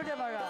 सुटे बघा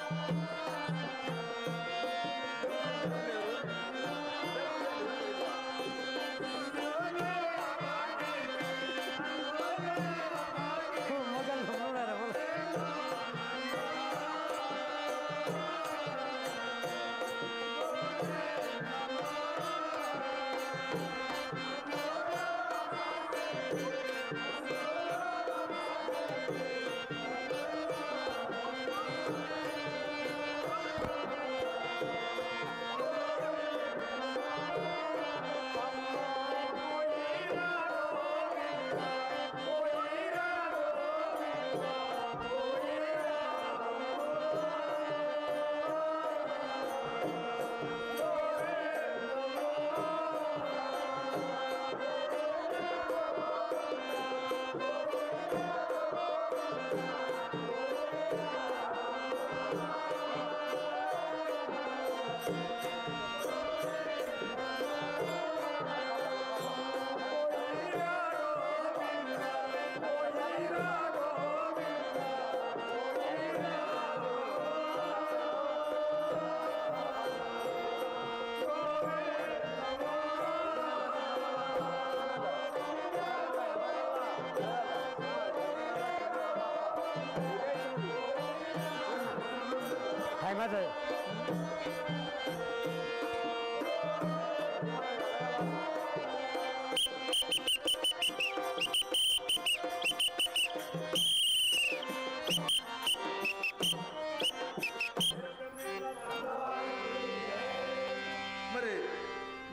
మరి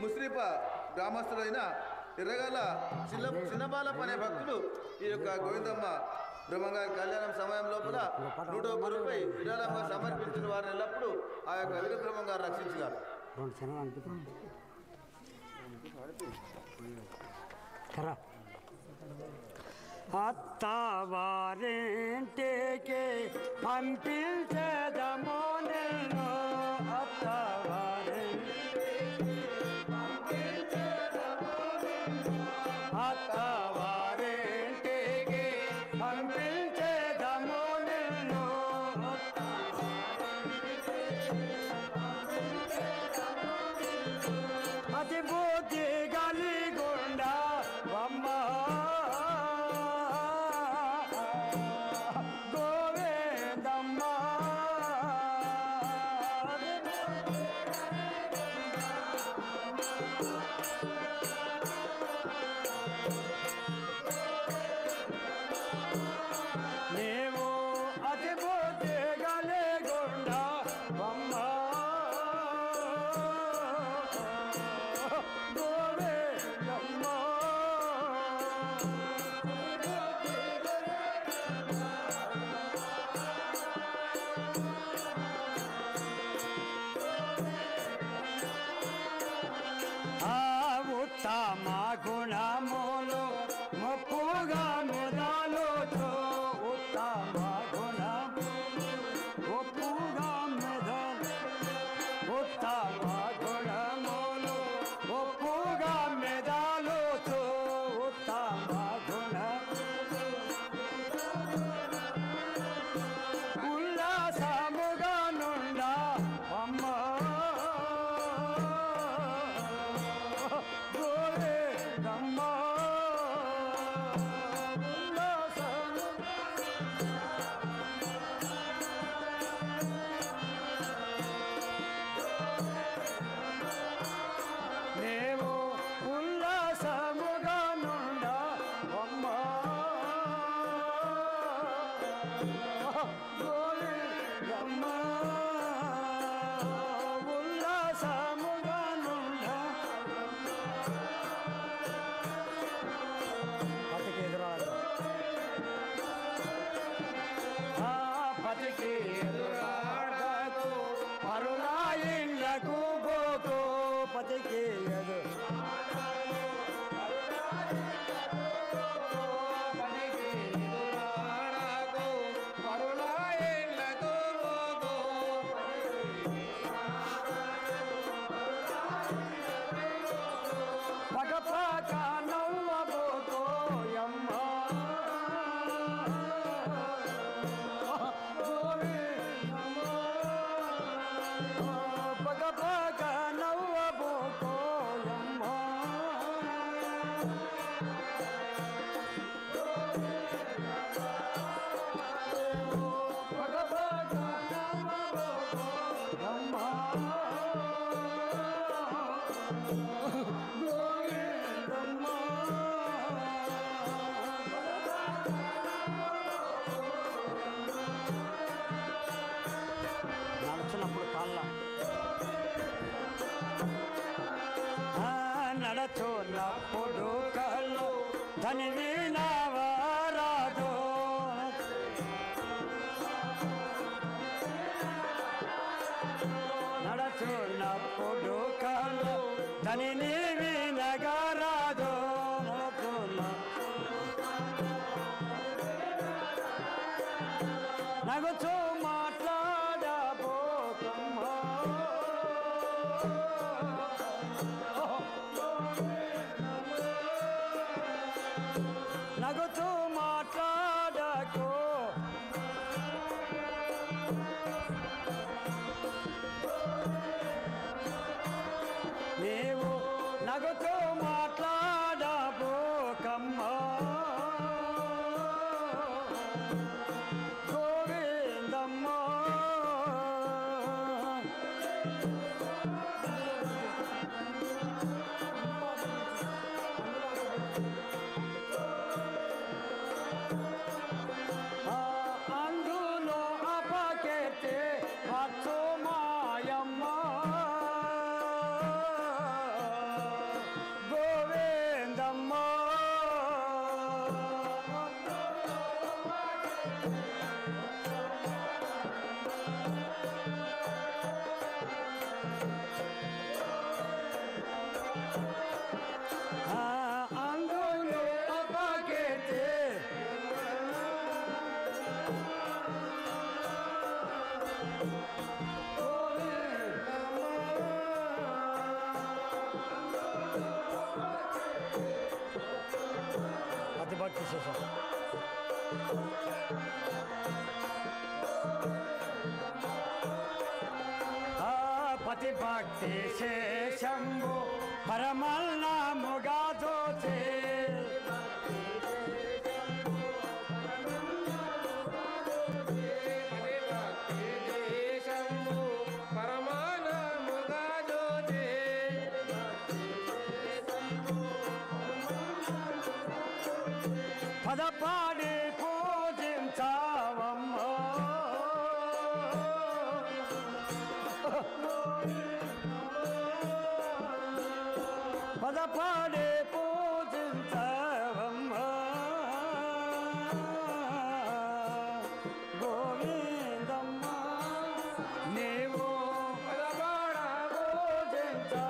ముస్లిప గ్రామస్తులైన ఎర్రగల చిన్నబాలప్ప అనే భక్తుడు ఈ యొక్క గోవిందమ్మ బ్రహ్మంగారి కళ్యాణం సమయం లోపల 101 రూపాయి విరాళంగా సమర్పించిన వారిని ఎల్లప్పుడూ ఆ యొక్క వీర బ్రహ్మంగారు రక్షించారు. అత్తవారింటికి పంపించదమో నేను అత్తవారింటికి పంపించదమో నేను అతి బుద్ధి గలిగుండా అమ్మ ఉత్తమ గుణములు ముప్పుగా మెదలుతో ఉత్తమ గుణములు ముప్పుగా మెదలు ఉత్తమ గుణములు ముప్పుగా మెదలుతో ఉత్తమ గుణములు ఉల్లాసముగా నుండా అమ్మ పతికి పగపక నవ్వబోతో యమ్మ గోవిందమ్మ తని నీవి నగరాదు నగుచూ మాట్లాడబోకమ్మా నగుచూ మాట్లాడకో నీవు నగుతూ మాట్లాడబోకమ్మా గోవిందమ్మా అందులో అపకెత్తే వచ్చు మాయమ్మ గోవిందమ్మా అందులో అపకెత్తే అతిభక్తి శేషం పతిభక్తి శేషంబు పరమల్నాముగా దోచే పదపాడి పూజించావమ్మా పదపాడి పూజించావమ్మా గోవిందమ్మా నీవు పదపాడ పూజించా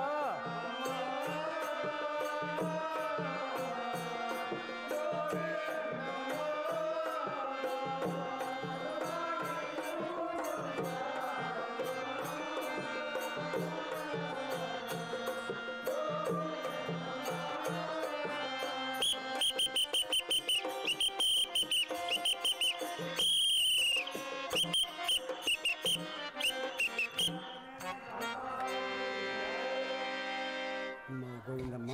అమ్మా గోవిందమ్మ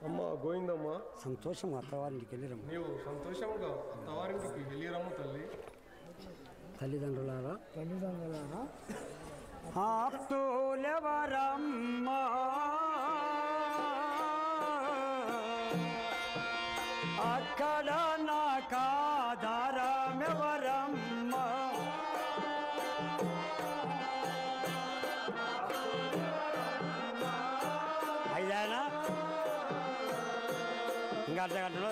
అమ్మ గోవిందమ్మ సంతోషం అత్తవారింటికి వెళ్ళిరమ్మ నీవు సంతోషంగా అత్తవారింటికి వెళ్ళిరమ్ము తల్లి. తల్లిదండ్రులారా ఆప్తులెవరమ్మా అక్కడ నా కాదారమెవరమ్మా ఐదానా ఇంకా అర్థ గంటలు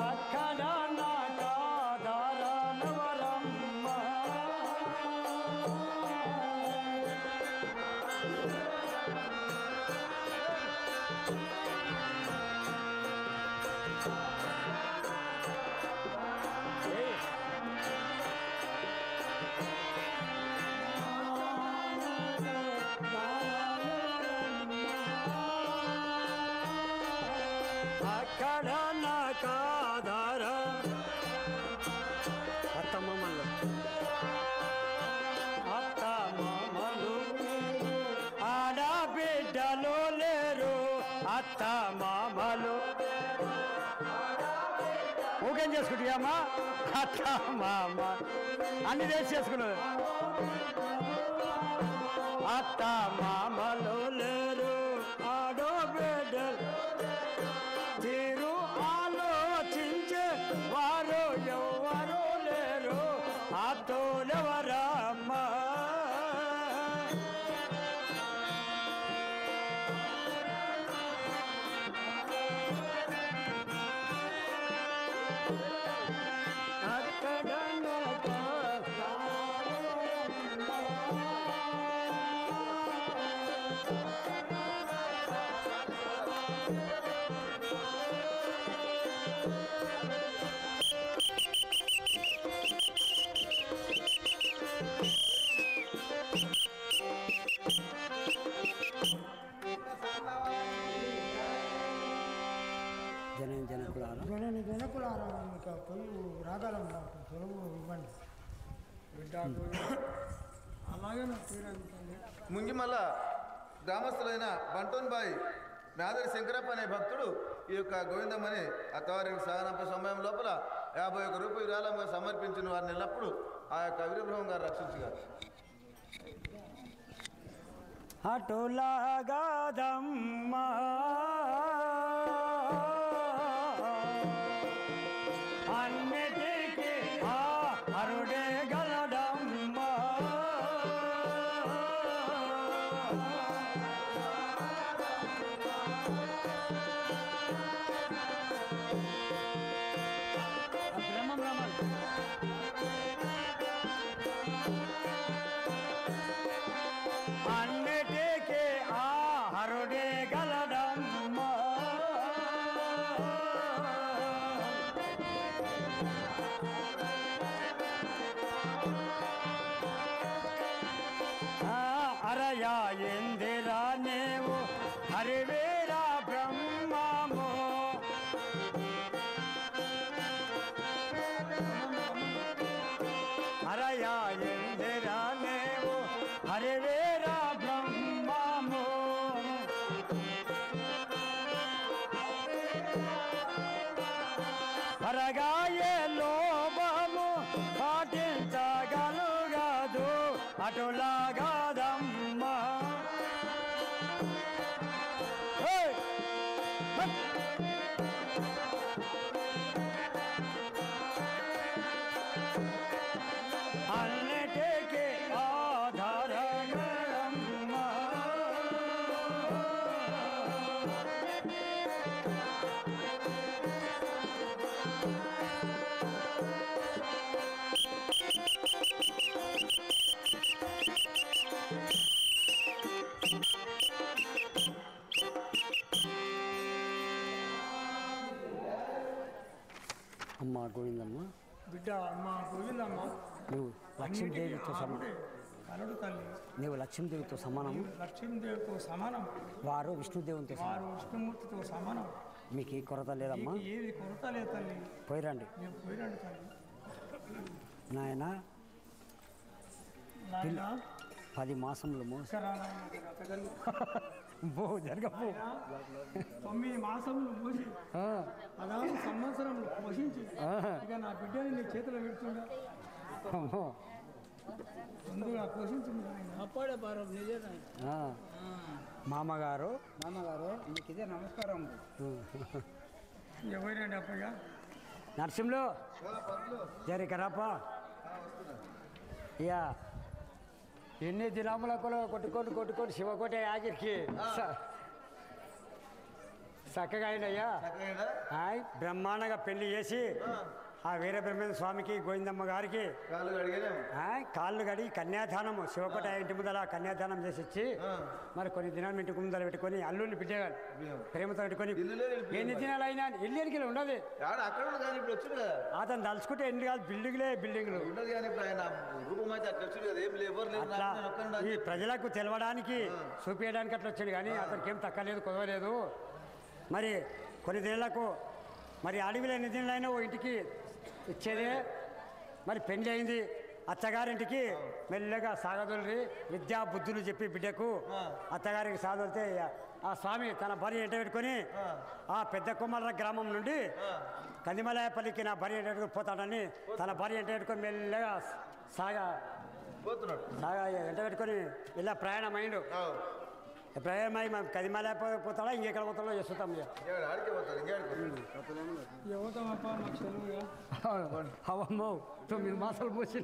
అక్కడ నా కాదారమెవరమ్మా అక్కడ నా కాదార అత్తమ్మలు అత్తమ్మలు ఆడబిడ్డలు లేరు అత్తమామలు ఊకేం చేసుకుంటామా అత్త మామ అన్ని చేసి చేసుకున్నారు అత్త మామలు లేరు ఆడబిడ్డలు తీరు ఆలోచించే వారు ఎవరు లేరు ఆతోలెవరమ్మా పొలుగు రాగాలం నాకు పొలుగు ఇవ్వండి బిడ్డ అలాగే నాకు తీరండి తల్లి. ముంగిమల్ల గ్రామస్తులైన బంటోన్ బాయ్ మేదరి శంకరప్ప అనే భక్తుడు ఈ యొక్క గోవిందమ్మని అత్తవారికి సాగనంప సమయం లోపల 51 రూపాయలు విరాళంగా సమర్పించిన వారిని ఎల్లప్పుడు ఆ యొక్క వీరబ్రహ్మం గారు రక్షించగారు. అటులాగాదమ్మా అన్నిటికీ ఆ హరుడే గలడమ్మా అన్నిటికీ ఆ హరుడే గలడమ్మా అరయా ఇందిరా నీవు హరివీరా బ్రహ్మము అరయా ఇందిరా నీవు హరివీరా బ్రహ్మము పరగాయే లోభము పాటించగలుగదు అటులాగాదమ్మా అన్నిటికీ ఆధారమమ్మా అమ్మ గోవిందమ్మ బిడ్డ మా గోవిందమ్మ నువ్వు లక్ష్మీదేవితో సమానం కరుడు తల్లి నీవు లక్ష్మీదేవితో సమానం లక్ష్మీదేవితో సమానం వారు విష్ణుదేవునితో సమానం వారు విష్ణుమూర్తితో సమానం మీకు ఏ కొరత లేదమ్మా నీకు ఏది కొరత లేదు తల్లి పోయిరండి నేను పోయినాడు తల్లి నాయన నాయన 10 మాసములు బో జరగపో 9 మాసములు మోసి 14 సంవత్సరములు పోషించి ఇక నా బిడ్డని నీ చేతిలో పెడుతుండా ముందుగా పోషించింది అప్పుడే పారం నిజే మామగారు నీకు ఇదే నమస్కారం ఎవరండి అప్పగా నరసింహులు జరికరాపా ఇక ఎన్ని దినములకు కొట్టుకొని శివకోట ఆఖరికి చక్కగా అయినయ్యా హాయ్ బ్రహ్మాండంగా పెళ్లి చేసి ఆ వీరబ్రహ్మేంద్ర స్వామికి గోవిందమ్మ గారికి కాళ్ళు కడిగి కన్యాదానము శివకోట ఇంటి ముందర కన్యాదానం చేసి ఇచ్చి మరి కొన్ని దినాలు ఇంటి ముందర పెట్టుకొని అల్లుడిని పెట్టేవాడు ప్రేమతో పెట్టుకొని ఎన్ని దినాలు అయినా ఇల్లుకి ఉండదు అతను తలుచుకుంటే ఎన్ని కాదు బిల్డింగ్లు అట్లా ఈ ప్రజలకు తెలవడానికి చూపించడానికి అట్లా వచ్చాడు కానీ అతనికి ఏం తక్కలేదు కుదవలేదు మరి కొన్ని దినాలకు మరి అడవిలో ఎన్ని దినాలైనా ఓ ఇంటికి ఇచ్చేదే మరి పెళ్లి అయింది అత్తగారింటికి మెల్లగా సాగదొలి విద్యా బుద్ధులు చెప్పి బిడ్డకు అత్తగారికి సాగదొలితే ఆ స్వామి తన భార్య ఎంట పెట్టుకొని ఆ పెద్ద కుమ్మర గ్రామం నుండి కందిమలాయపల్లికి నా భార్య ఎంట పెట్టుకుని పోతాడని తన భార్య ఎంట పెట్టుకొని మెల్లగా ఎంట పెట్టుకొని ఇలా ప్రయాణమైండు ప్రయాణమై మేము కందిమలాయ పోతాడా ఇంకెక్కడ పోతాడో చేస్తాం అవమ్మో 9 మాసాలు మోసి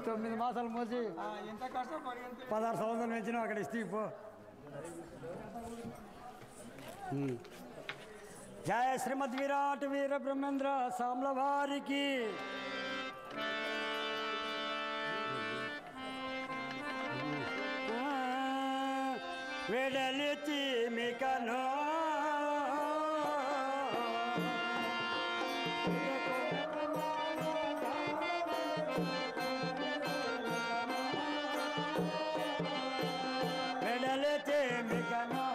9 మాసాలు మోసి 16 సంవత్సరాలు పెంచినావు అక్కడ ఇస్తే పో జయ శ్రీమద్ విరాట్ వీర బ్రహ్మేంద్ర సామ్ల వారికి వెడలితి మికనో వెడలితి మికనో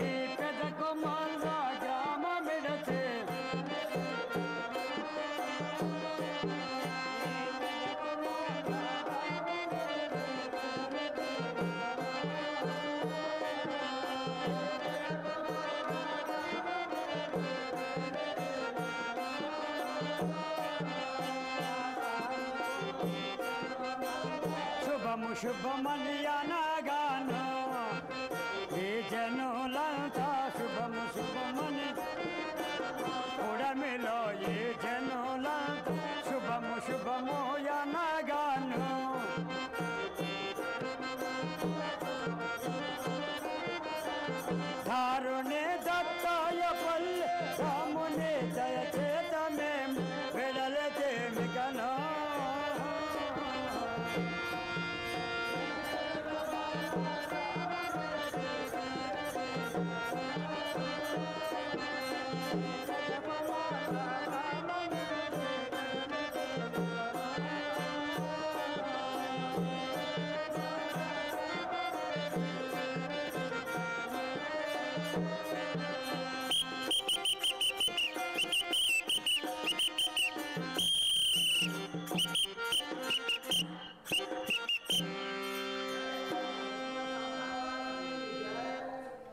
ఈ పెద్ద కుమార గ్రామ శుభము శుభమని అనగాను ఈ జనులంతా శుభము శుభమని ఉడమిలో ఈ జనులంతా శుభము శుభము అనగాను ధారుణి దత్తాయ పల్లె రాముని దయచేత మేం విడలతేమి కనో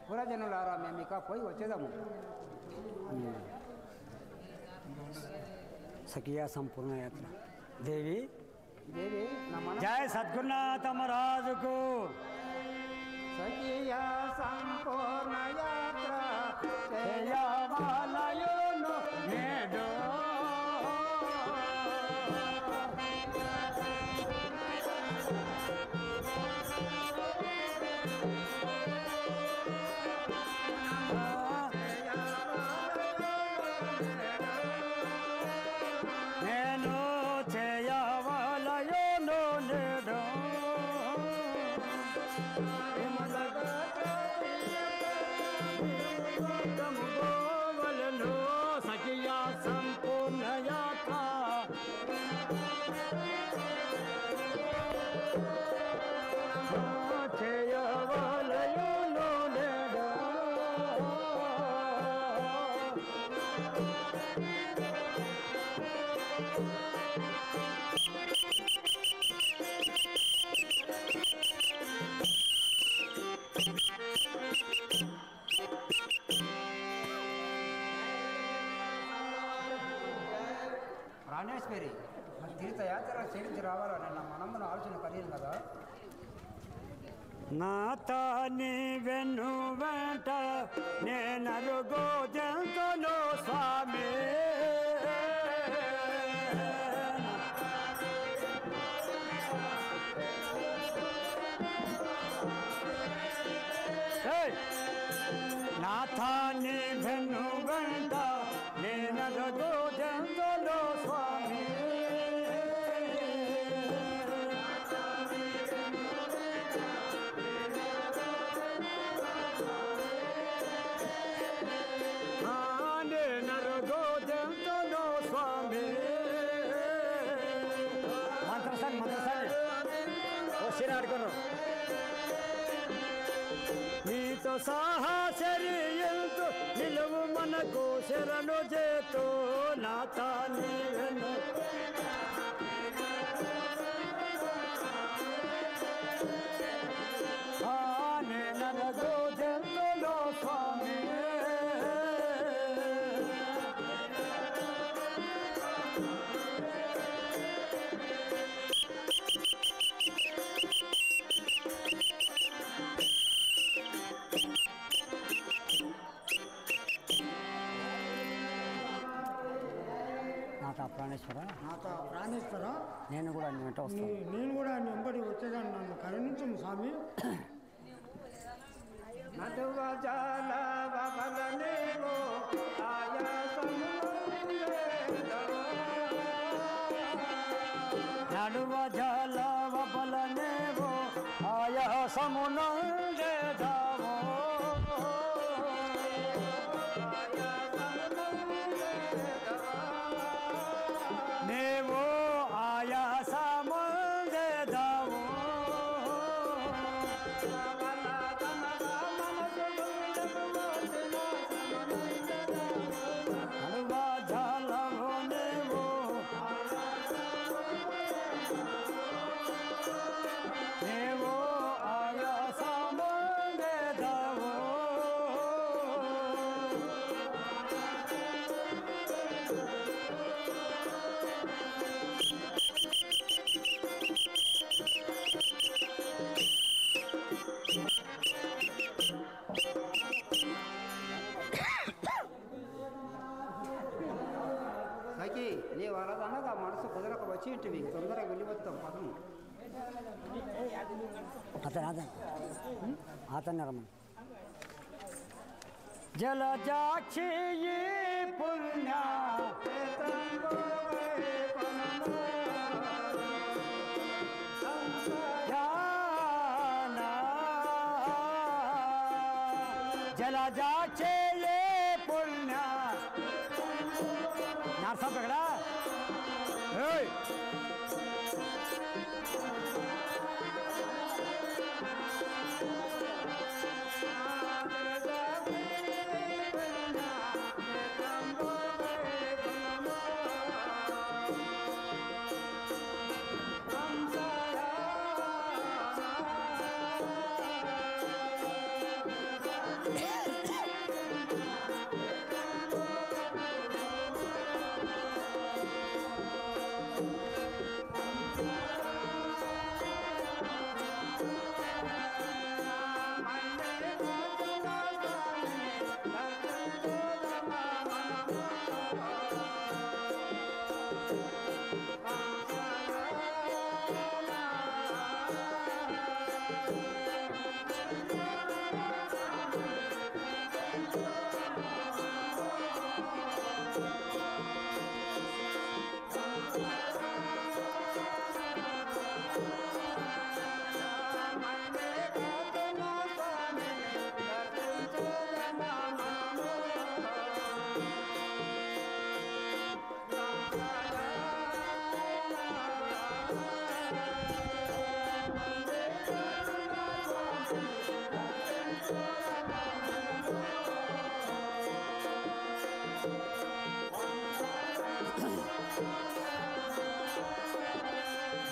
పురజనులారా మేము ఇక పోయి వచ్చేదాము. సఖియా సంపూర్ణ యాత్ర దేవి దేవి నా మన జయ సద్గురునాథ మహారాజుకు సఖియా సంపూర్ణ యాత్ర చేయవలయును నేడు నేను చేయవలయును నేడు గోవలను సఖియా సంపూర్ణ యాత్ర చేయవలయును నేడు ప్రాణేశ్వరి తీర్థయాత్ర చేయించి రావాలని నా మనమును ఆలోచన కలిగింది కదా. నా తాని వెన్ను వెంట నేనరుగో జంతును స్వామి నా తాని వెన్ను వెంట నేనరుగో జంతును స్వామి నీతో సాహసరియంతో నిలువు మనకు శరణు చేతో నా తాని నరగో జంతులో స్వామి ప్రాణేశ్వర నాతో ప్రాణేశ్వర నేను కూడా నీ వెంట వస్తాను. నేను కూడా నీ వెంబడి వచ్చేదాన్ని, నన్ను కరుణించము స్వామి. నడువ జల వబలనేవో ఆయాసమునందేదావో నేవో ఆయాసముందేదావో నడువ జలవో నేవో వెళ్ళి వస్తాం పదం అతను రమ్మని జలజాక్షి పుణ్య జలజాక్షి పుణ్య నర్సప్ ఎక్కడా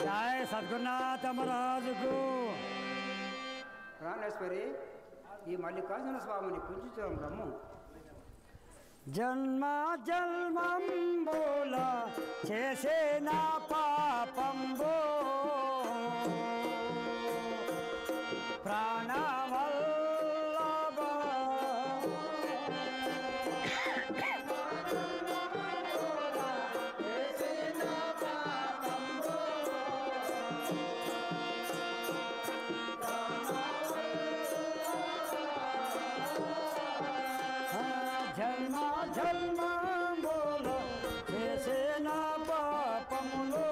జయ సద్గురునాథ మహారాజుకు ప్రాణేశ్వరి ఈ మల్లికార్జున స్వామిని పూజించడం రమ్ము జన్మ జన్మంబుల చేసే నా పాపంబు ప్రాణవల్లభ జన్మ జన్మంబుల చేసే నా పాపములు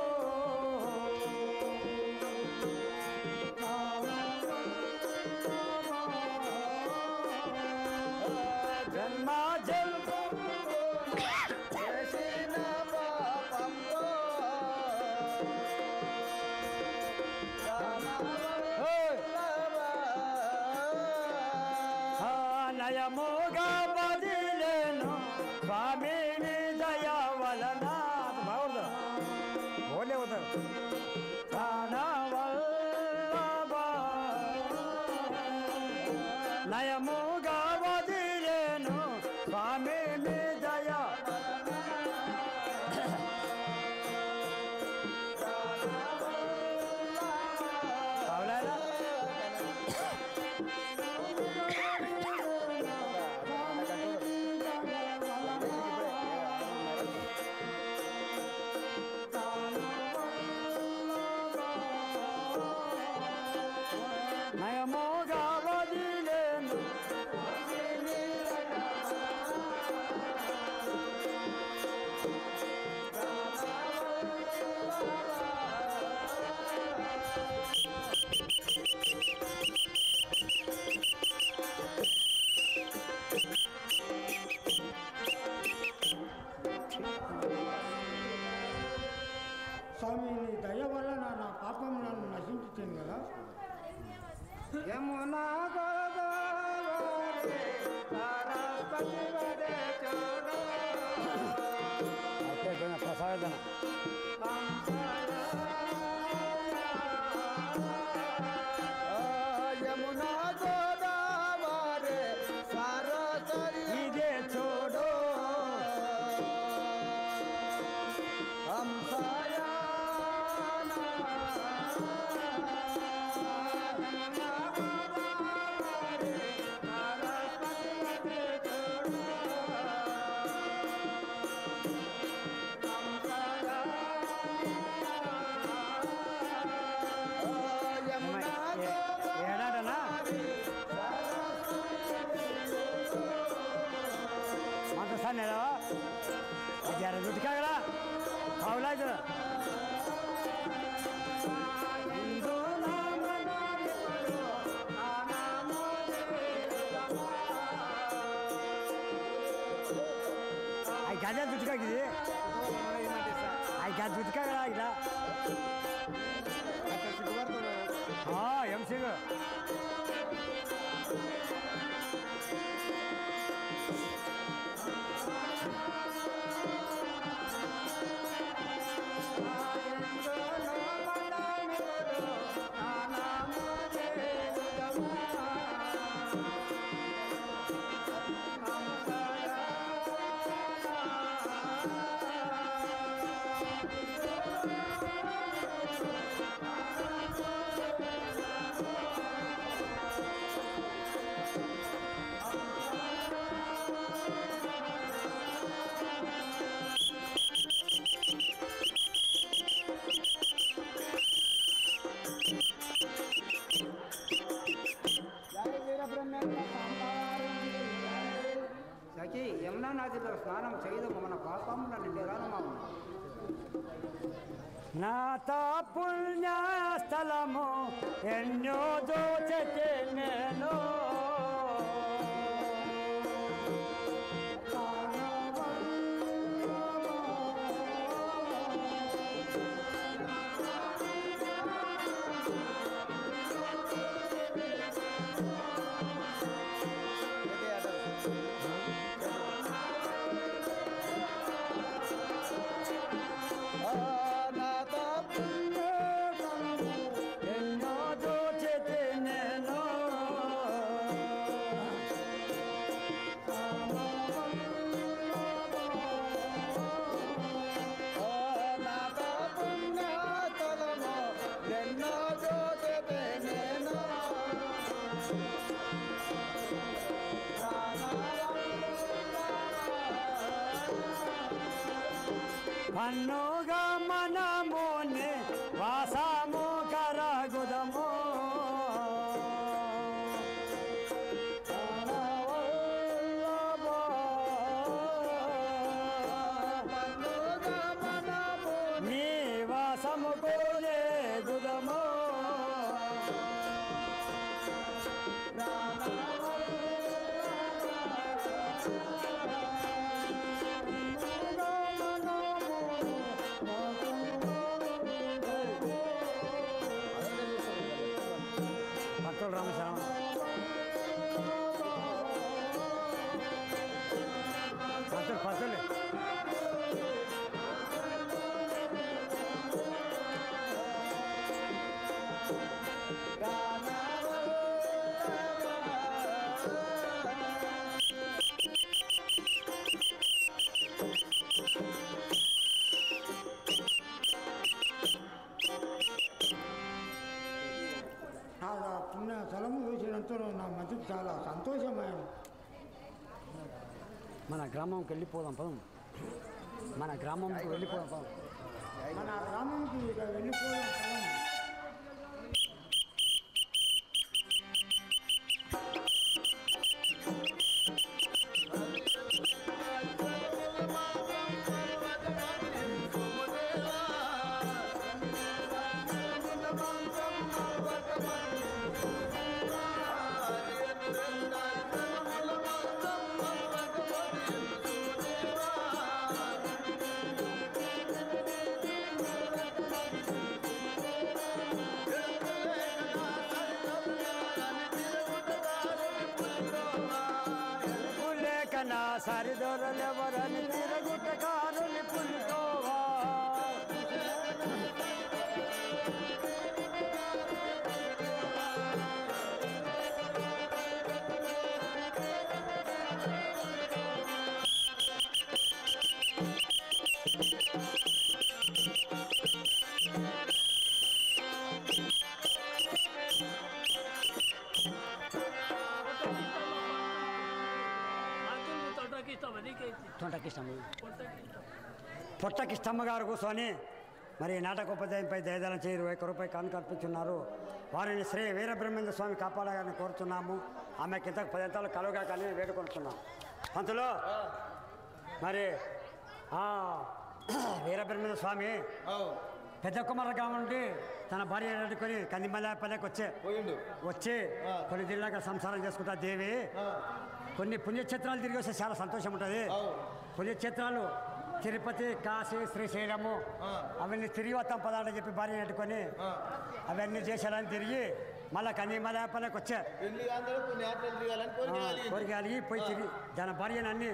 జన్మ జన్మంబుల చేసే నా పాపములు నయముగా బదిలేను స్వామిని దయ వలన బాగుందా ఓలే అవుతారు ప్రాణవల్లభ నయముగా బదిలేను స్వామిని దయ అవునా నయముగా వదిలేను స్వామి నీ దయ వల్ల నా పాపం నన్ను నశించుతుంది కదా యమునా గోదావరి సరస్వతి వదే చూడు ప్రసాదన యమునా గోదావరి సరస్వతి ఇదే చూడు హంసయాన శ్యామ్ సింగ్ సఖి యమునా నదిలో స్నానం చేయదు మన పాపములను నిరాళమాము. నాత పుణ్యస్థలము ఎన్నో దోచతే నేను పన్నుగా మనముని వాసము కరగుదము నీ వాసము కోలేగుదము భక్తులు రామశరణ భక్తులు ఆ పుణ్య స్థలము చూసినంత నా మనసుకు చాలా సంతోషమైంది. మన గ్రామంకి వెళ్ళిపోదాం పదం మన గ్రామంకి వెళ్ళిపోదాం పదం మన గ్రామంకి ఇక వెళ్ళిపోయిన స్థలం నా సరిదొరలెవరని తిరగుట్టకారుని పుల్లుకోవా పొట్టకిష్టమ్మ గారు కూర్చొని మరి నాటకోపాధ్యాయంపై దయదానం చేయి 21 రూపాయలు కానుక అర్పించున్నారు. వారిని శ్రీ వీరబ్రహ్మేంద్ర స్వామి కాపాడాలని కోరుతున్నాము. ఆమెకి ఇంతకు 10 ఎంతలు కలుగా కానీ వేడుకొంటున్నాం. పంతులు మరి వీరబ్రహ్మేంద్ర స్వామి పెద్ద కుమార గ్రామం నుండి తన భార్య అడుకొని కందిమల్లాపల్లెకి వచ్చి కొన్ని జిల్లాగా సంసారం చేసుకుంటా దేవి కొన్ని పుణ్యక్షేత్రాలు తిరిగి వస్తే చాలా సంతోషం ఉంటుంది. పుణ్యక్షేత్రాలు తిరుపతి కాశీ శ్రీశైలము అవన్నీ తిరిగి వస్తాం పదాలని చెప్పి భార్య పెట్టుకొని అవన్నీ చేసేయాలని తిరిగి మళ్ళీ కందిమలాపల్లకి వచ్చా పెళ్లి అందరూ కొన్ని యాత్రలు తిరగాలని కోరిక కలిగి పోయి తిరిగి దాని భార్యను అన్ని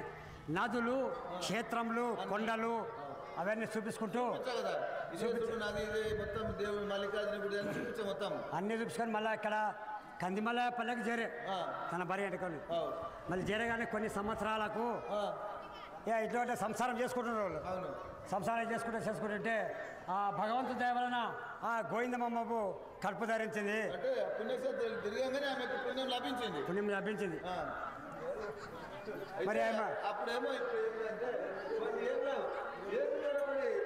నదులు క్షేత్రములు కొండలు అవన్నీ చూపించుకుంటూ కదా నది ఇది మొత్తం దేవుడు మల్లికార్జున గుడి అని చూపించే మొత్తం అన్నీ చూపించుకొని మళ్ళీ ఇక్కడ కందిమలాపల్లకి చేరే తన భార్య పెట్టుకొని మళ్ళీ చేరగానే కొన్ని సంవత్సరాలకు ఇటువంటి సంసారం చేసుకుంటున్నారు వాళ్ళు అవును సంసారం చేసుకుంటుంటే ఆ భగవంతుడి దయ వలన ఆ గోవిందమ్మకు కడుపు ధరించింది అంటే పుణ్యక్షేత్రాలు తిరిగానే ఆమెకు పుణ్యం లభించింది పుణ్యం లభించింది మరి అయితే అప్పుడేమో ఇప్పుడు ఏంటంటే కొన్ని ఏం లేవు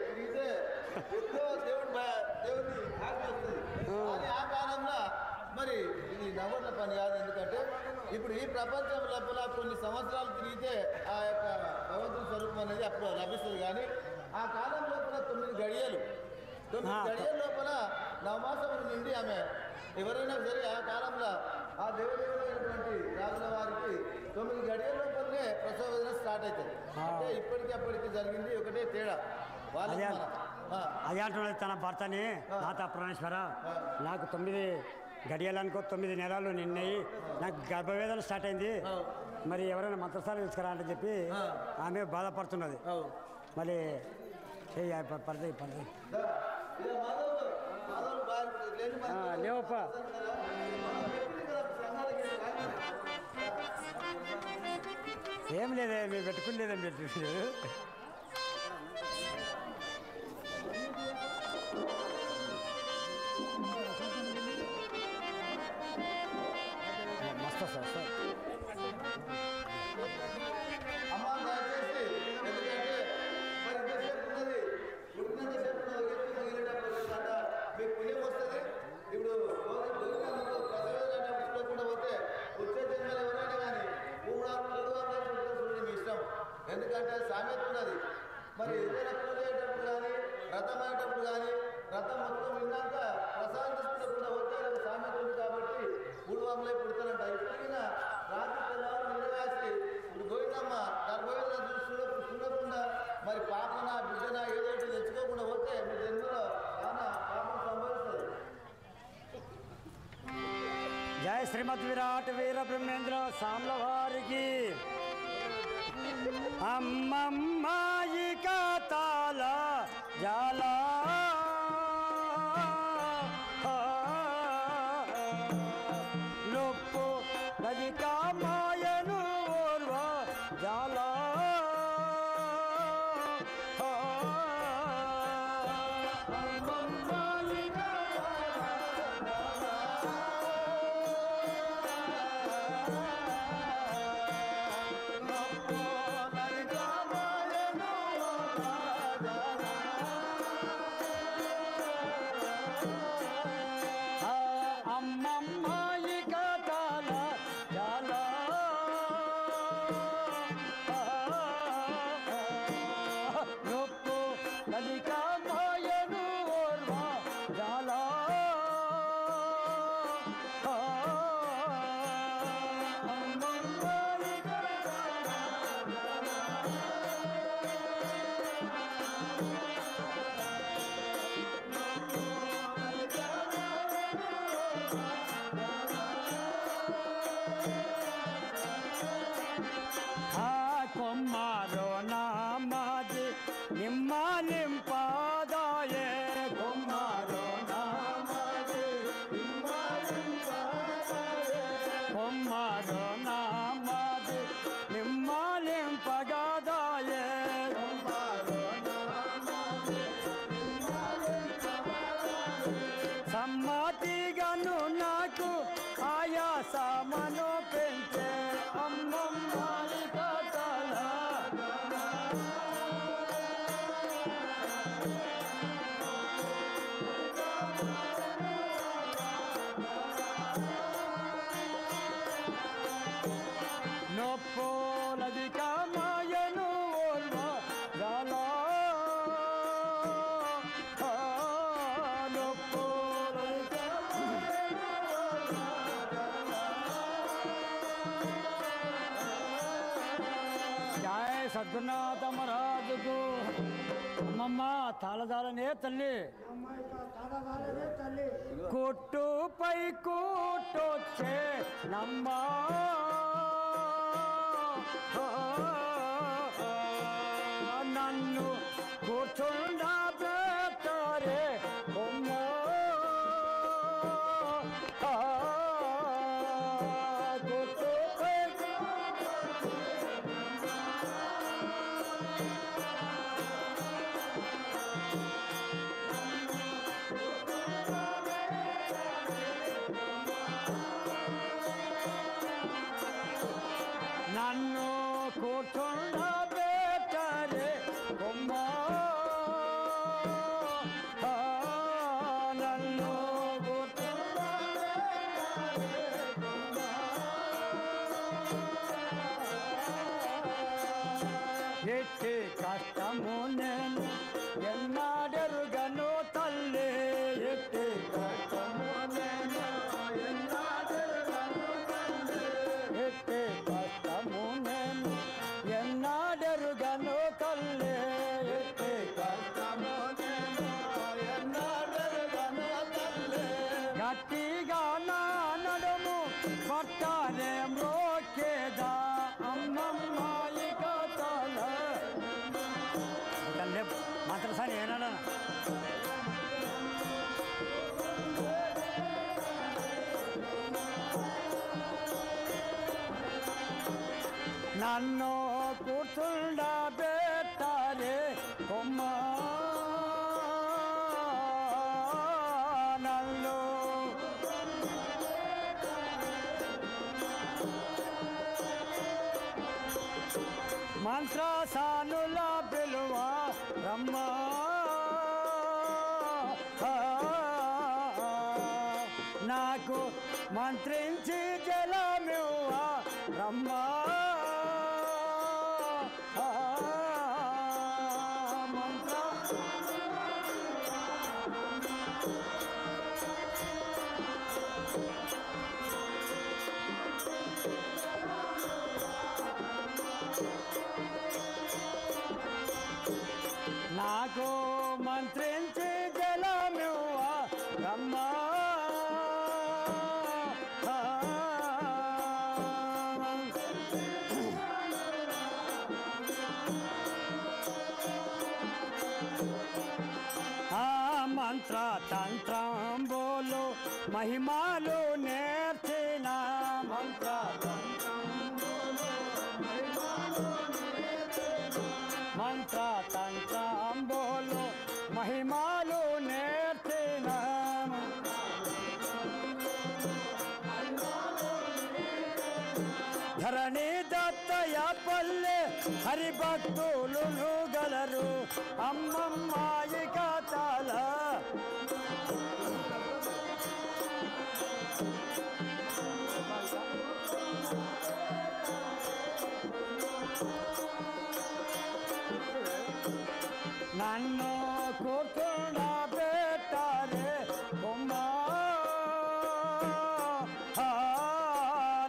తిరిగితే ఎక్కువ దేవుడిని ఆజ్ఞ వస్తుంది కానీ ఆ కాలంలో మరి ఇది నవ్వుల పని కాదు ఎందుకంటే ఇప్పుడు ఈ ప్రపంచం లోపల కొన్ని సంవత్సరాలు తిరిగితే ఆ యొక్క భగవంతుని స్వరూపం అనేది అప్పుడు లభిస్తుంది కానీ ఆ కాలం లోపల 9 గడియలు లోపల నవమాసముల నుండి ఆమె ఎవరైనా సరే ఆ కాలంలో ఆ దేవదేవులైనటువంటి రాజుల వారికి 9 గడియల లోపలనే ప్రసవ వేదన స్టార్ట్ అవుతుంది అంటే ఇప్పటికీ అప్పటికి జరిగింది ఒకటే తేడా అదే అంటున్నది తన భర్తని నాత ప్రాణేశ్వర నాకు 9 గడియాలనుకో 9 నెలలు నిన్నయి నాకు గర్భవేదన స్టార్ట్ అయింది మరి ఎవరైనా మంత్రస్థానం తీసుకురా అని చెప్పి ఆమె బాధపడుతున్నది మళ్ళీ పడతాయి లేవప్ప ఏం లేదే మీరు పెట్టుకునేదే మీరు మస్తు సార్ అమ్మ దయచేసి ఎందుకంటే మరి ఇంతసేపు ఉన్నది ఉడికినంతసేపు మీకు పుణ్యం వస్తుంది ఇప్పుడు ప్రసవేదన పోతే వచ్చే జన్మలు ఎవరైనా కానీ మీ ఇష్టం ఎందుకంటే సామెత ఉన్నది మరి ఏదైనా పూజ అయ్యేటప్పుడు కానీ వ్రతం అయ్యేటప్పుడు కానీ వ్రతం మొత్తం విన్నాక ప్రసాదం తీసుకుంటూ వచ్చే సామెత ఉంది కాబట్టి పూర్వంలో పుడతానంట ఇప్పటికైనా రాత్రి తెల్లవారు నిలవేసి ఇప్పుడు గోవిందమ్మ గర్భవేదన చూడకుండా మరి పాపన బిడ్డన ఏదో ఒకటి తెచ్చుకోకుండా పోతే మీ జన్మలో చాలా పాపం సంభవిస్తుంది. జయ శ్రీమద్ విరాట్ వీర బ్రహ్మేంద్ర సామ్ల వారికి అమ్మమ్మాయి కాతాల జాలా నొప్పు నది కామాయను ఓర్వ జాలా కొమ్మారో నామాది నిమ్మ నింపాదాయే కొమ్మారో నామాది నిమ్మ నింపాదాయే కొమ్మారో నామాది నిమ్మ నింపగాదాయే కొమ్మారో నామాది నిమ్మ నింపగాదాయే సమ్మతిగాను నాకు ఆయాసమను పెంచే అమ్మమ్మాయి కథల నొప్పులది కామాయను ఓర్వ జాలా నొప్పులది जय सद्गुरुनाथ महाराज को అమ్మమ్మ తాళదాలనే తల్లి అమ్మాయి తాళదాలనే తల్లి కొట్టుపై కూటొచ్చే నమ్మా నన్ను కూర్చుండబెట్టరే బొమ్మా కొట్టుపై నన్ను కూర్చుండబెట్టరే బొమ్మా నన్ను ఎట్టి కష్టము నేను ఎన్నాడెరుగను తల్లి ఎట్టి కష్టము నేను ఎట్టి కష్టము నేను ఎన్నాడెరుగను తల్లి ఎట్టి కష్టము నేను ఎన్నాడెరుగను తల్లి గట్టిగా నా నడుము పట్టారే మ్రోకేదా అమ్మమ్మ ఇక తల మంత్రసాని ఏనాడా నన్ను కూర్చుండబెట్టరే బొమ్మ నన్ను మంత్రసానుల పిలువ రమ్మ నాకు మంత్రించి జలమివ్వ రమ్మ మంత్ర నాకు మంత్రించి జలమివ్వ రమ్మ ఆ మంత్ర తంత్రంబోలు మహిమాలు నేర్చిన మంత్ర మంత్ర తంత్రంబోలు మహిమాలు నేర్చిన ధరణి దత్తయ పల్లె హరిభక్తులు గలరు అమ్మమ్మాయి కాతాల నన్ను కూర్చుండబెట్టరే బొమ్మ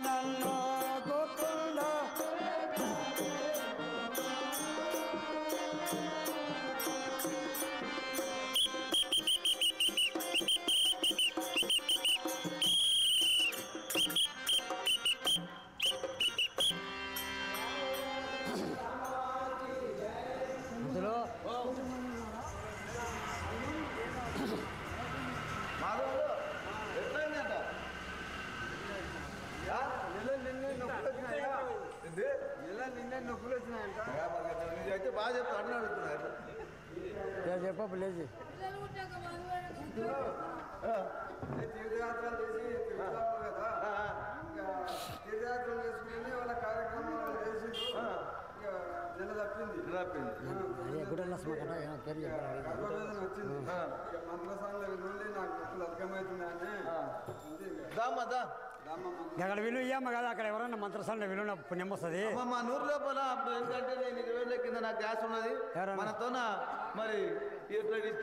నన్ను కూర్చుండ ఇందులో మాధవ్ ఎట్లయిందంట నిన్నే నొప్పులు వచ్చినాయంట అయితే బాగా చెప్తా అట్లా అడుగుతున్నారు చెప్ప లేచి తీర్థయాత్రలు చేసి తిరుగుతాము కదా ఇంకా తీర్థయాత్రలు చేసుకుని వాళ్ళ కార్యక్రమాలు చేసి ఇక నెల తప్పింది గుడల పేరు గర్భవేదన వచ్చింది ఇక మంత్రసాల నుండి నాకు నొప్పులు అధికమవుతున్నాయని దామ్మా అక్కడ విలువ ఇయ్యమ్మ కదా అక్కడ ఎవరన్నా మంత్రసాల విలువ పుణ్యం వస్తుంది మా నూరు లోపల అప్పుడు ఎందుకంటే నేను 20 వేల కింద నాకు గ్యాస్ ఉన్నది మనతోన మరి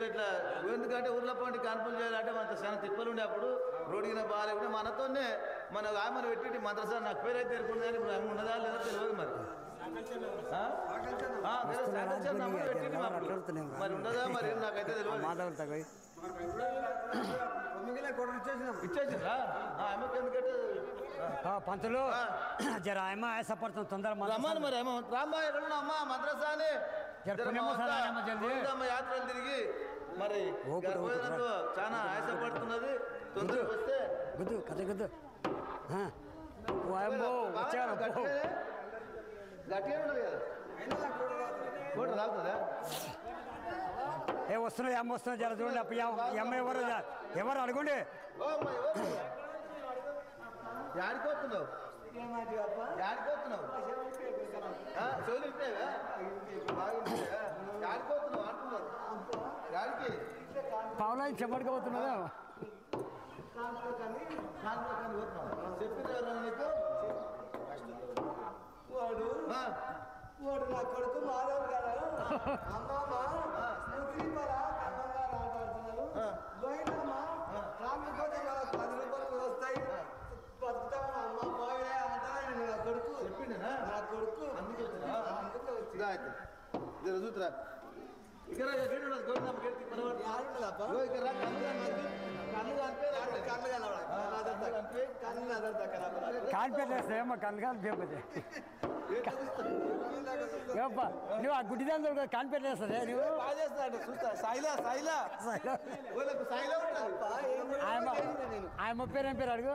ఇట్లా ఎందుకంటే ఊర్లో పండి కాన్పులు చేయాలంటే మనతో చాలా తిప్పలు ఉండే అప్పుడు రోడ్డుకిన బాగాలేకుంటే మనతోనే మన ఆమెను పెట్టి మంత్రసాల నాకు పేరైతే తెలుసుకుంది కానీ ఇప్పుడు ఆమె ఉన్నదా లేదా తెలియదు మరి ఆ? ఆ, అదే సాగర్ నంబర్ పెట్టింది మాకు. మరి ఉండదా మరి నాకైతే తెలియదు. మాధవులు తగ్గ మిగిలిన కొడుకు ఇచ్చేసినాం. ఇచ్చేసిండ్రా అమ్మకి ఎందుకంటే పంతులు జర ఆయమ్మ ఆయాసపడుతుంది తొందర రమ్మని మరి ఏమో రామ్మా ఎక్కడ అమ్మ మద్రసాని యాత్రలు తిరిగి మరి గర్భవతులతో చాలా ఆయాసపడుతున్నది. తొందరగా వస్తే గుద్దు కథ గుద్దు వచ్చారు గట్టిగా ఉండదు కదా కూడా రాకుతుందా? ఏ వస్తున్నాయి అమ్మ వస్తున్నాయి జర చూడండి అప్పుడు ఈ అమ్మ ఎవరు అడగండి. యాడిపోతున్నావు యాడిపోతున్నావు చోలింటేవా యాడిపోతున్నావు అంటున్నారు. యాడికి పావులా చెమటగా పోతున్నదా చెప్పిన నీకు వాడు నా కొడుకు మాధవ్ గారు అమ్మమ్మ ముస్లింల కమ్మంగా ఆడుతున్నారు. గోయిందమ్మ రాకపోతే మనకు 10 రూపాయలు వస్తాయి బతుకుతామని అమ్మ పోయే అంటారా నా కొడుకు చెప్పిండేనా? నా కొడుకు అందుకే వచ్చినా? అందుకే వచ్చి ఇక్కడ చూతురా ఇక్కడ కాన్పేట వేస్తాయమ్మా కళ్ళు కాలిపోతే ఏప్ప నువ్వు ఆ గుడ్డిదాని దొరక కాన్పేట వేస్తుంది నువ్వు ఆయమ్మ పేరు ఏం పేరు అడుగు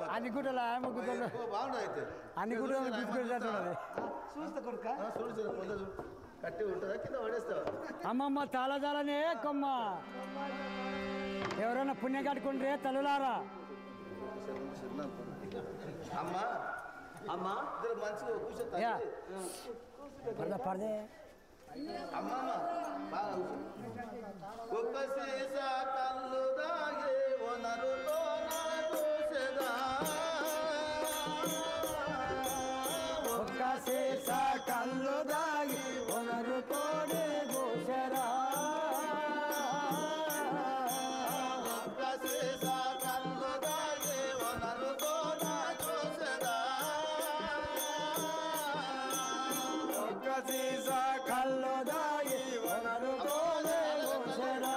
అన్ని గుడ్డలు ఆయమ్మ గుడ్డలు అన్ని గుడ్డలు గుర్తుపెట్టినట్టున్నది కట్టి ఉంటుందా కింద పడేస్తావా? అమ్మమ్మ తాళనే కొమ్మ ఎవరైనా పుణ్యం కట్టుకుంటే తల్లులారా అమ్మా అమ్మా ఇద్దరు మంచిగా కూర్చో యా. పడదే అమ్మమ్మ బాగా కూర్చో. ఒక్క సీసా కళ్ళు దాగే వనరులో చూసేదా ఒక్క సీసా కళ్ళు దాగి ఒనరు తోడే గోసరా ఒక్క సీసా కళ్ళు దాగే వనరులో చూసేదా ఒక్క సీసా కళ్ళు దాగి ఒనరు తోడే గోసరా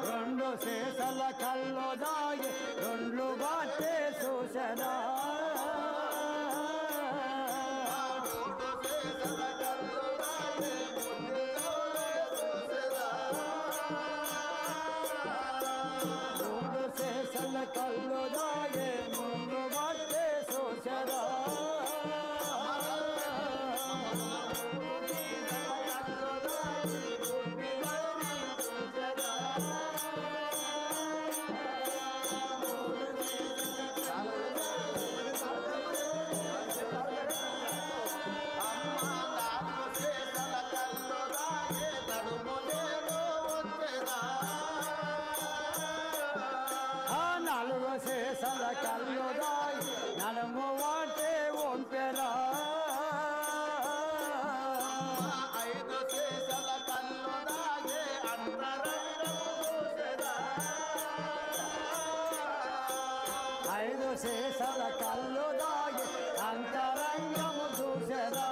రెండు సీసాల కళ్ళు దాగే రెండు బాటే చూసరా కళ్ళు దాగే ముందు బాటే చూసరా నాలుగు శేషల కళ్ళు దాగి నడుము వాటే వంపెరా ఐదు సీసాల కళ్ళు దాగే ఐదు శేషల కళ్ళు దాగి అంతరంగము చూసరా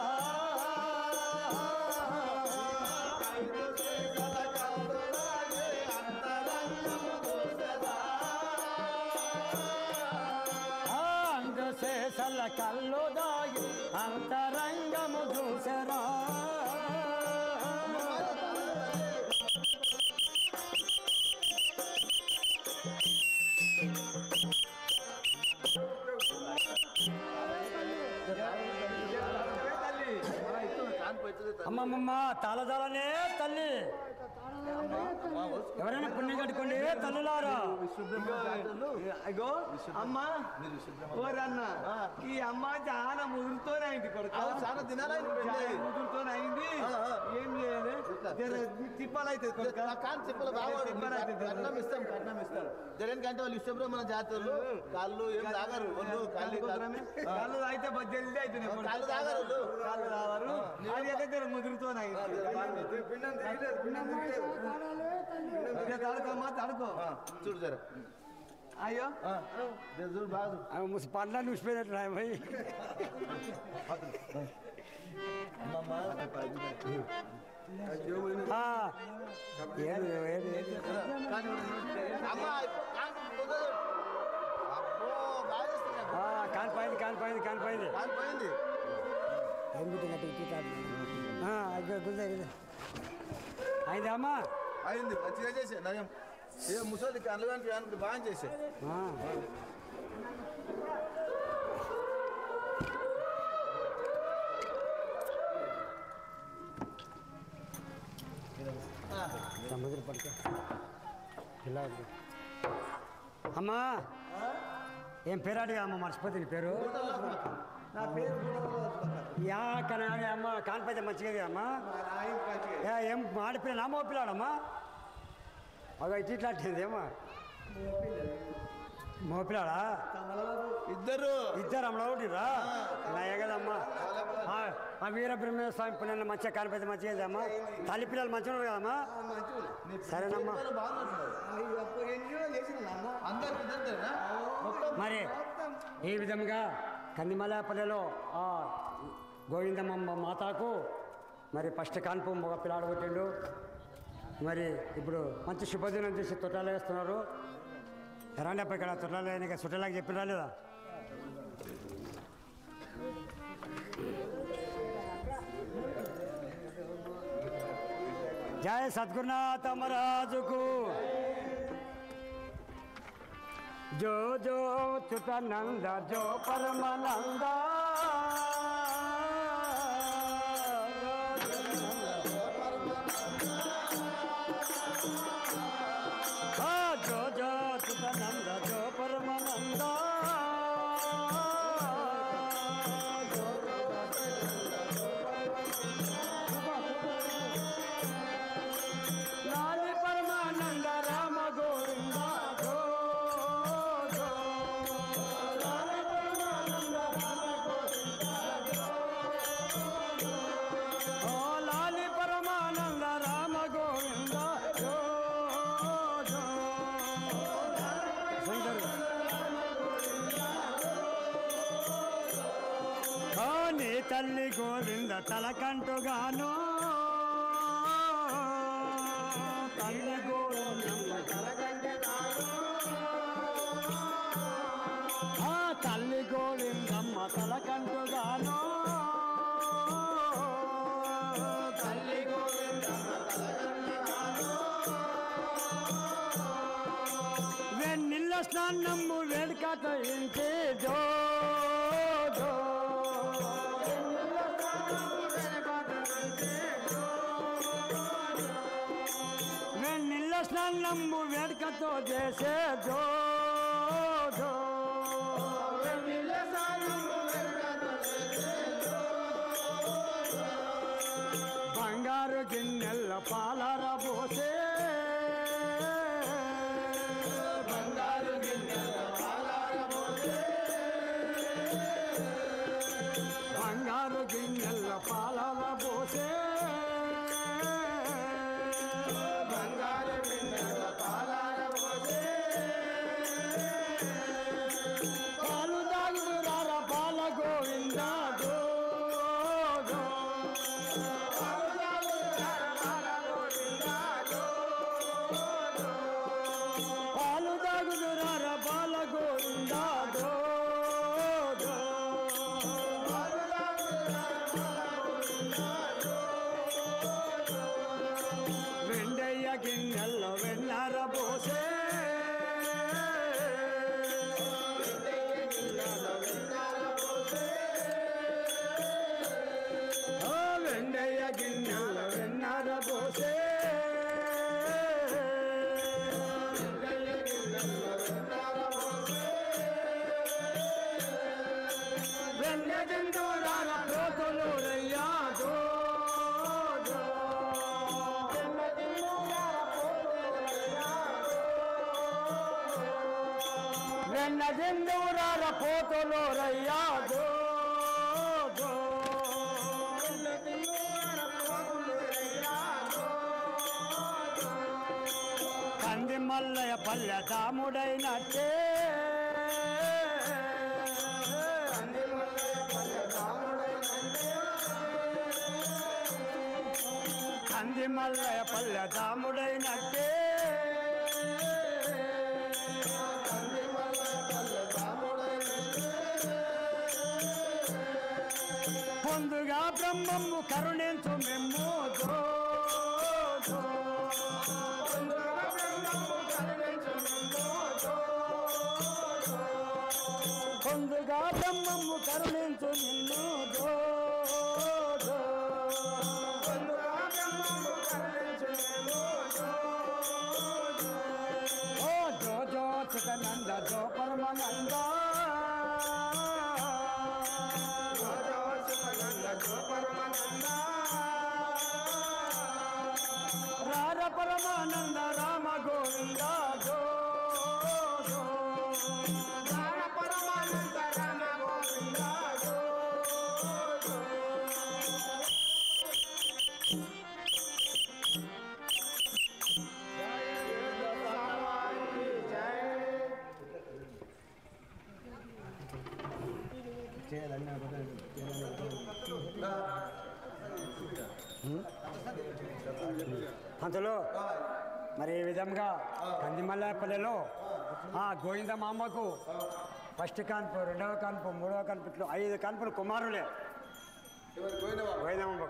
శేషల కళ్ళు దాగి అంతరంగము చూసరా అమ్మమ్మ తాళదాలనే తల్లి ఎవరైనా పుణ్యం కట్టుకోండి తల్లులారా అయ్యో అమ్మ ఓరన్న ఈ అమ్మ చాలా ముదురుతోనే అయింది కొడుకు చాలా దినాలు ముదురుతోనే అయింది ఏం చేయలేదు తిప్పాలైతే కాని చెప్పలు బాగా కట్నం ఇస్తాం జగన్ కంటే వాళ్ళు ఇష్టం మన జాతరలు కాళ్ళు ఏం తాగరు వాళ్ళు కాళ్ళు అయితే బద్దెల్లి అయితే కాళ్ళు తాగరు వాళ్ళు. కాళ్ళు రావారు అది అయితే ముదురుతో పిండం తిరగలేదు పిండం తిరగలేదు తడుకోమ్మా తడుకో చూడు సరే అయ్యో చూడు బాగా చూడు. పండ్ల చూసిపోయినట్లు పోయి ఏది ఏది ఏది అమ్మా అబ్బో బాగా చేస్తున్నా కానిపోయింది కానిపోయింది కానిపోయింది పోయింది ఏం గుర్తు గుర్తే అయింది అమ్మా అయింది మంచిగా చేసే నయం ఏ ముసలి కళ్ళు కానీ బాగా చేసే సముద్ర పడుకో ఇలా అమ్మా ఏం పేరు అడిగా అమ్మ మర్చిపోతుంది పేరు నా పేరు యా కానీ అమ్మ కానిపోతే మంచిగా అమ్మా ఏం ఆడపిల్ల మో పిల్లాడమ్మా అవి ఇట్లాంటిది అమ్మా మోపిల్లాడా ఇద్దరు అమ్మలో ఒకటిరా నయ్య కదమ్మా ఆ వీరబ్రహ్మ స్వామి పుణ్యాన్ని మంచిగా కానిపోతే మంచిగా అమ్మా తల్లి పిల్లలు మంచిగా ఉన్నారు కదమ్మా సరేనమ్మా మరి ఈ విధంగా కందిమలాపల్లిలో ఆ గోవిందమ్మ మాతాకు మరి ఫస్ట్ కాన్పు ఒక పిల్లాడు కొట్టిండు. మరి ఇప్పుడు మంచి శుభదినం చేసి తొట్టాలు వేస్తున్నారు. రండి అప్పుడు ఇక్కడ తొట్టాలు వేయడానికి చుట్టాలకు చెప్పి రాలేదా? జయ సద్గురునాథ మహారాజుకు जो जो च्युतानंद जो परमानंद जो जो च्युतानंद जो परमानंद लाल परमानंद राम गोविंद తల్లి గోవింద తలకంటుగాను తల్లి గోవిందమ్మ తలకంటుగాను తల్లి గోవిందమ్మ తలకంటుగాను తల్లి గోవిందమ్మ తలకంటుగాను వెన్నెల్ల స్నానము వేడుకట ఇంటి జో స్నానము వేడుకతో చేసే జో జో బంగారు గిన్నెల పాలర పోసే బంగారు గిన్నెల పాలర పోసే బంగారు గిన్నెల పాలర పోసే గిన్నెల్లో వెన్నర పోసే వెండయ్య గిన్నెల్లో వెన్నర పోసే వెన్న జంతువుల పోతులు రయ్యాదో వెన్నదిందురాల పోతులు రయ్యా దో దో. కంది మల్లయ్య పల్లె తాముడైనట్టే కంది మల్లయ్య పల్లె తాముడైనట్టే పొందుగా బ్రహ్మము కరుణించు మిమ్ము దో దో. పొందుగా బ్రహ్మము కరుణించు నిన్ను దో దో. ఓ జో జో చితనంద జో పరమానంద రార పరమానంద రామ గోవింద జో జో. రార పరమానంద రామ గోవింద జో జో. పంతులు మరి ఈ విధంగా కందిమల్లాపల్లెలో ఆ గోవింద మామకు ఫస్ట్ కాన్పు, రెండవ కాన్పు, మూడవ కాన్పు, 5 కాన్పులు కుమారులే గోవిందమ్మకు.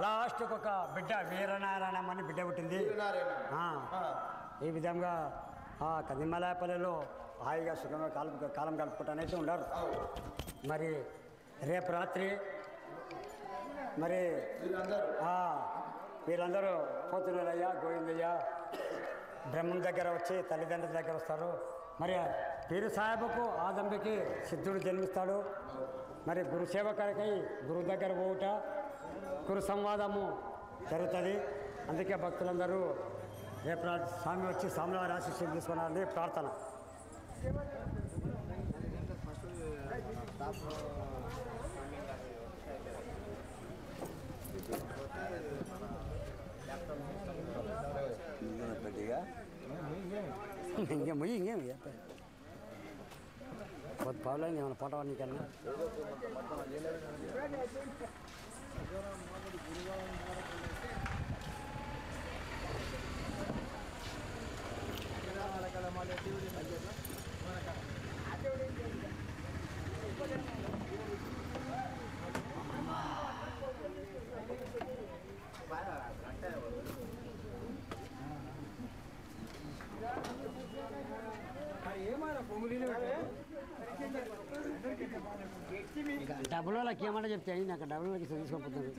లాస్ట్కి ఒక బిడ్డ వీరనారాయణం అని బిడ్డ పుట్టింది. ఈ విధంగా ఆ కందిమల్లాపల్లెలో హాయిగా సుఖంగా కాలం గడుపుకుంటానైతే ఉండరు. మరి రేపు రాత్రి మరి వీళ్ళందరూ పోతున్నయ్య గోవిందయ్య బ్రహ్మం దగ్గర వచ్చి తల్లిదండ్రుల దగ్గర వస్తారు. మరి పీరు సాహెబ్కు ఆదంబికి సిద్ధుడు జన్మిస్తాడు. మరి గురు సేవకుడికై గురువు దగ్గర పోవుట, గురు సంవాదము జరుగుతుంది. అందుకే భక్తులందరూ రేపు స్వామి వచ్చి స్వామివారి ఆశీస్సులు తీసుకోవాలని ప్రార్థన. ఇంకేం పావులో ఇంకేమైనా పాట నీకన్నా డబ్బుల వాళ్ళకి ఏమన్నా చెప్తే నాకు డబ్బుల వాళ్ళకి తీసుకోకపోతుంది.